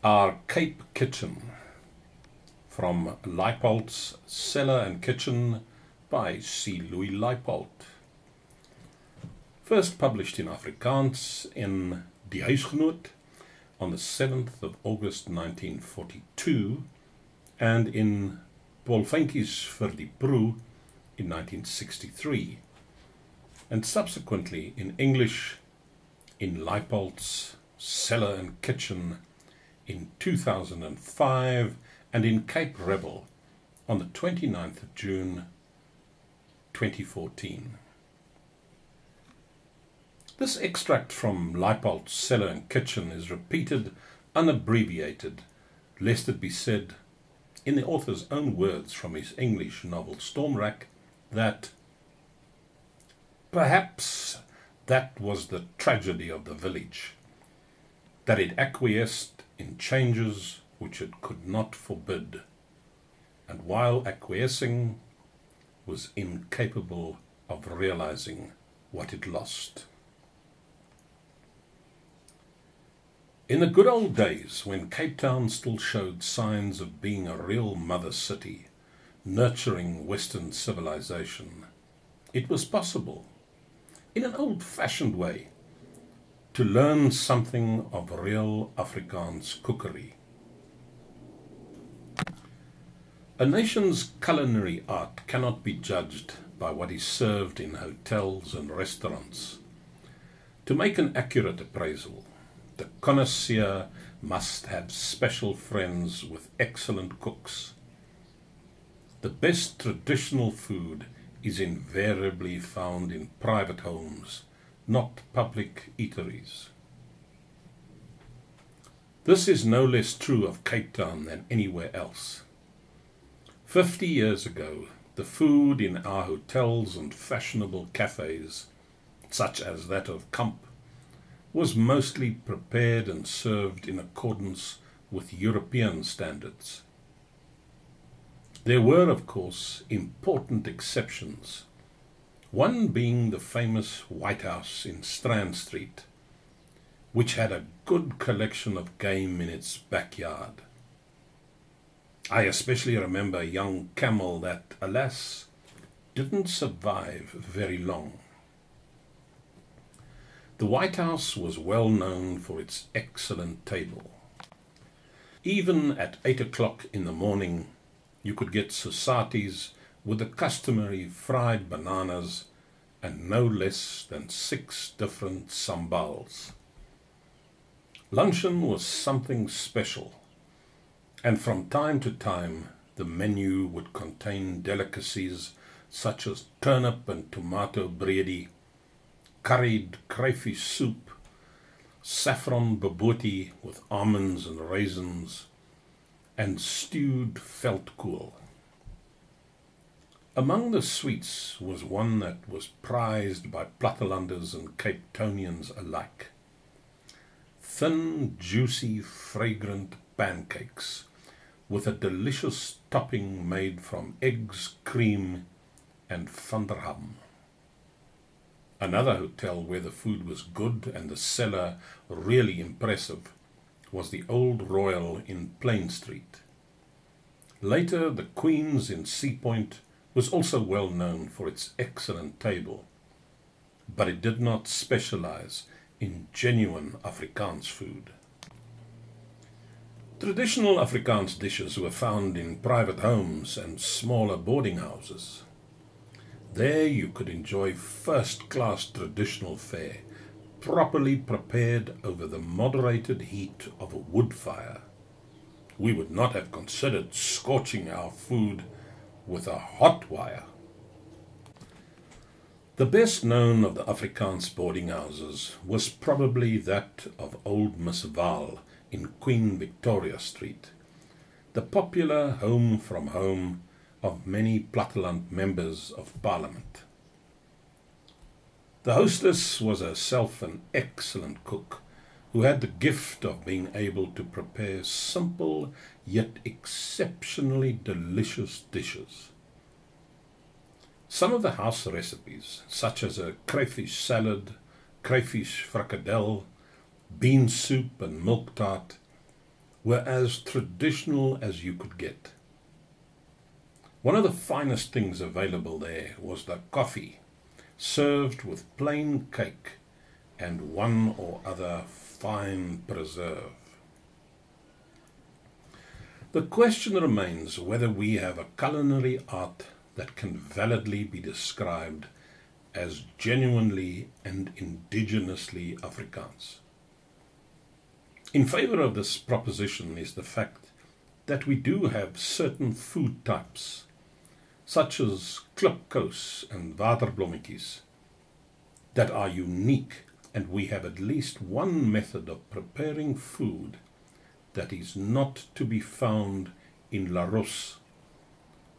Our Cape Kitchen from Leipoldt's Cellar and Kitchen by C Louis Leipoldt. First published in Afrikaans in Die Huisgenoot on the 7th of August 1942 and in Paul Venky's Vir die Proe in 1963, and subsequently in English in Leipoldt's Cellar and Kitchen in 2005 and in Cape Rebel on the 29th of June 2014. This extract from Leipoldt's Cellar and Kitchen is repeated, unabbreviated, lest it be said, in the author's own words from his English novel Stormrack, that perhaps that was the tragedy of the village, that it acquiesced in changes which it could not forbid, and while acquiescing was incapable of realizing what it lost. In the good old days, when Cape Town still showed signs of being a real mother city, nurturing Western civilization, it was possible, in an old-fashioned way, to learn something of real Afrikaans cookery. A nation's culinary art cannot be judged by what is served in hotels and restaurants. To make an accurate appraisal, the connoisseur must have special friends with excellent cooks. The best traditional food is invariably found in private homes, not public eateries. This is no less true of Cape Town than anywhere else. 50 years ago, the food in our hotels and fashionable cafes, such as that of Kamp, was mostly prepared and served in accordance with European standards. There were, of course, important exceptions, one being the famous White House in Strand Street, which had a good collection of game in its backyard. I especially remember a young camel that, alas, didn't survive very long. The White House was well known for its excellent table. Even at 8 o'clock in the morning, you could get societies with the customary fried bananas and no less than 6 different sambals. Luncheon was something special, and from time to time the menu would contain delicacies such as turnip and tomato breedie, curried crayfish soup, saffron bobotie with almonds and raisins, and stewed veldkool. Among the sweets was one that was prized by Plattelanders and Cape Townians alike: thin, juicy, fragrant pancakes with a delicious topping made from eggs, cream, and vanderham. Another hotel where the food was good and the cellar really impressive was the Old Royal in Plain Street. Later, the Queen's in Sea Point was also well known for its excellent table, but it did not specialize in genuine Afrikaans food. Traditional Afrikaans dishes were found in private homes and smaller boarding houses. There you could enjoy first-class traditional fare, properly prepared over the moderated heat of a wood fire. We would not have considered scorching our food with a hot wire. The best known of the Afrikaans boarding houses was probably that of Old Miss Vaal in Queen Victoria Street, the popular home from home of many Platteland members of Parliament. The hostess was herself an excellent cook, who had the gift of being able to prepare simple yet exceptionally delicious dishes. Some of the house recipes, such as a crayfish salad, crayfish frikadelle, bean soup and milk tart, were as traditional as you could get. One of the finest things available there was the coffee, served with plain cake and one or other fine preserve. The question remains whether we have a culinary art that can validly be described as genuinely and indigenously Afrikaans. In favor of this proposition is the fact that we do have certain food types, such as klipkous and waterblommetjies, that are unique, and we have at least one method of preparing food that is not to be found in La Rosse,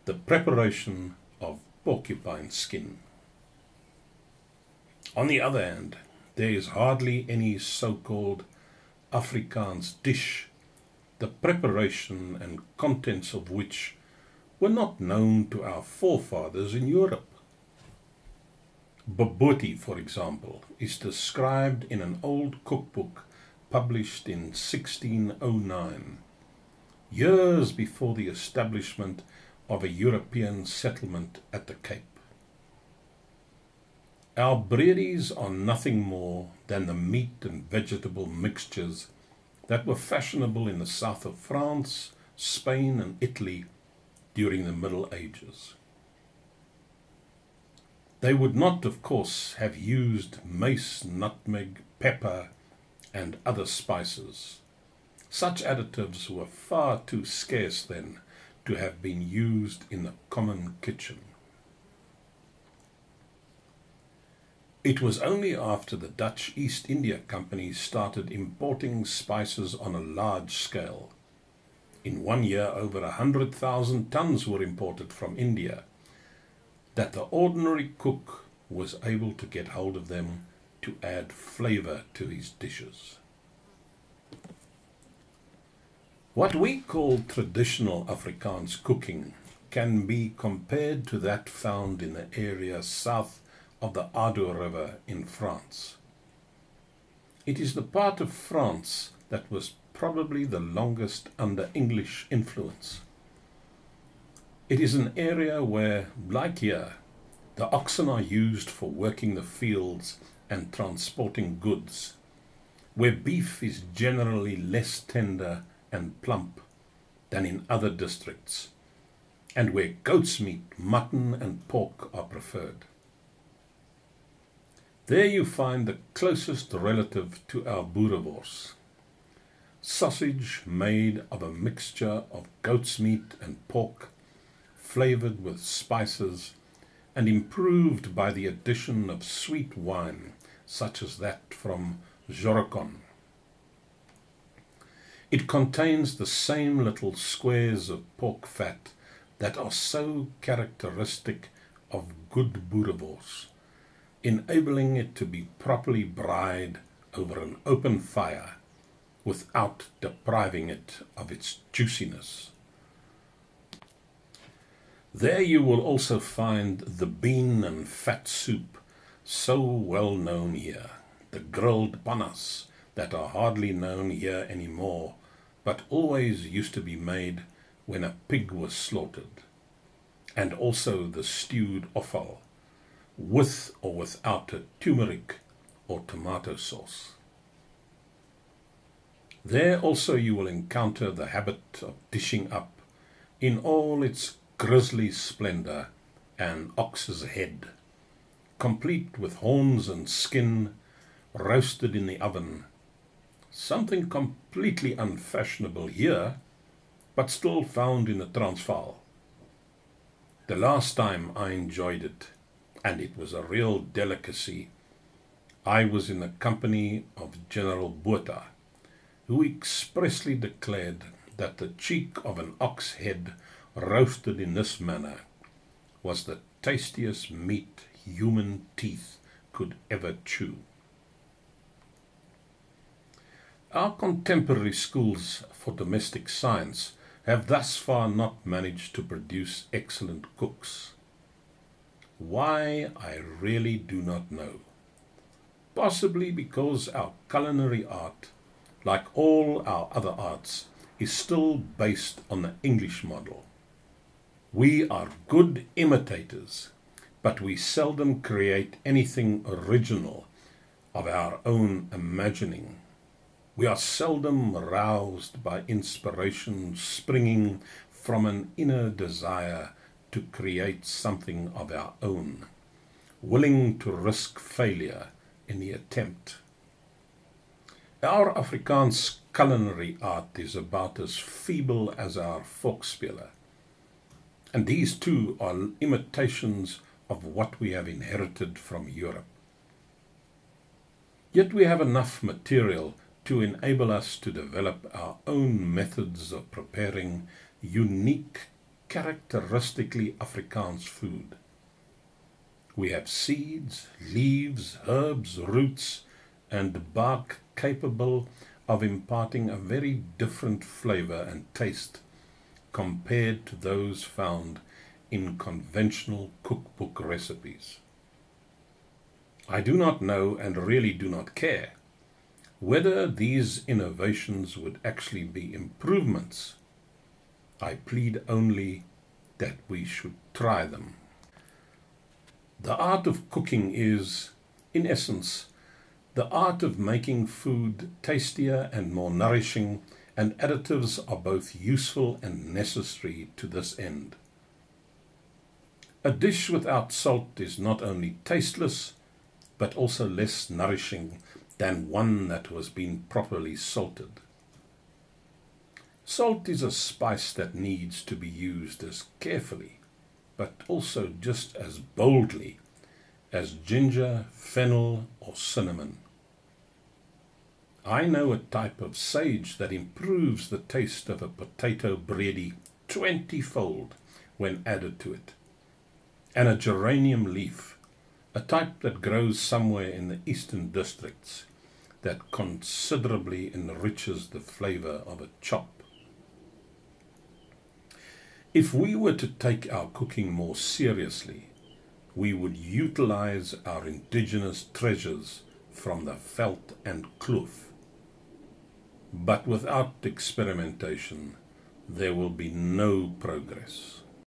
the preparation of porcupine skin. On the other hand, there is hardly any so-called Afrikaans dish, the preparation and contents of which were not known to our forefathers in Europe. Bobotie, for example, is described in an old cookbook published in 1609, years before the establishment of a European settlement at the Cape. Our breadies are nothing more than the meat and vegetable mixtures that were fashionable in the south of France, Spain and Italy during the Middle Ages. They would not, of course, have used mace, nutmeg, pepper and other spices. Such additives were far too scarce then to have been used in the common kitchen. It was only after the Dutch East India Company started importing spices on a large scale. In 1 year, over 100,000 tons were imported from India, that the ordinary cook was able to get hold of them to add flavor to his dishes. What we call traditional Afrikaans cooking can be compared to that found in the area south of the Adour River in France. It is the part of France that was probably the longest under English influence. It is an area where, like here, the oxen are used for working the fields and transporting goods, where beef is generally less tender and plump than in other districts, and where goat's meat, mutton and pork are preferred. There you find the closest relative to our boerewors, sausage made of a mixture of goat's meat and pork, flavored with spices and improved by the addition of sweet wine, such as that from Jorokon. It contains the same little squares of pork fat that are so characteristic of good boerewors, enabling it to be properly braaid over an open fire without depriving it of its juiciness. There you will also find the bean and fat soup, so well known here, the grilled pannas that are hardly known here anymore, but always used to be made when a pig was slaughtered, and also the stewed offal, with or without a turmeric or tomato sauce. There also you will encounter the habit of dishing up, in all its grisly splendor, an ox's head, complete with horns and skin, roasted in the oven, something completely unfashionable here, but still found in the Transvaal. The last time I enjoyed it, and it was a real delicacy, I was in the company of General Botha, who expressly declared that the cheek of an ox head roasted in this manner was the tastiest meat human teeth could ever chew. Our contemporary schools for domestic science have thus far not managed to produce excellent cooks. Why, I really do not know. Possibly because our culinary art, like all our other arts, is still based on the English model. We are good imitators, but we seldom create anything original of our own imagining. We are seldom roused by inspiration springing from an inner desire to create something of our own, willing to risk failure in the attempt. Our Afrikaans culinary art is about as feeble as our volksspele, and these too are imitations of what we have inherited from Europe. Yet we have enough material to enable us to develop our own methods of preparing unique, characteristically Afrikaans food. We have seeds, leaves, herbs, roots, and bark capable of imparting a very different flavor and taste compared to those found in conventional cookbook recipes. I do not know, and really do not care, whether these innovations would actually be improvements. I plead only that we should try them. The art of cooking is, in essence, the art of making food tastier and more nourishing, and additives are both useful and necessary to this end. A dish without salt is not only tasteless, but also less nourishing than one that has been properly salted. Salt is a spice that needs to be used as carefully, but also just as boldly as ginger, fennel, or cinnamon. I know a type of sage that improves the taste of a potato breadie 20-fold when added to it, and a geranium leaf, a type that grows somewhere in the eastern districts, that considerably enriches the flavor of a chop. If we were to take our cooking more seriously, we would utilize our indigenous treasures from the veld and kloof. But without experimentation, there will be no progress.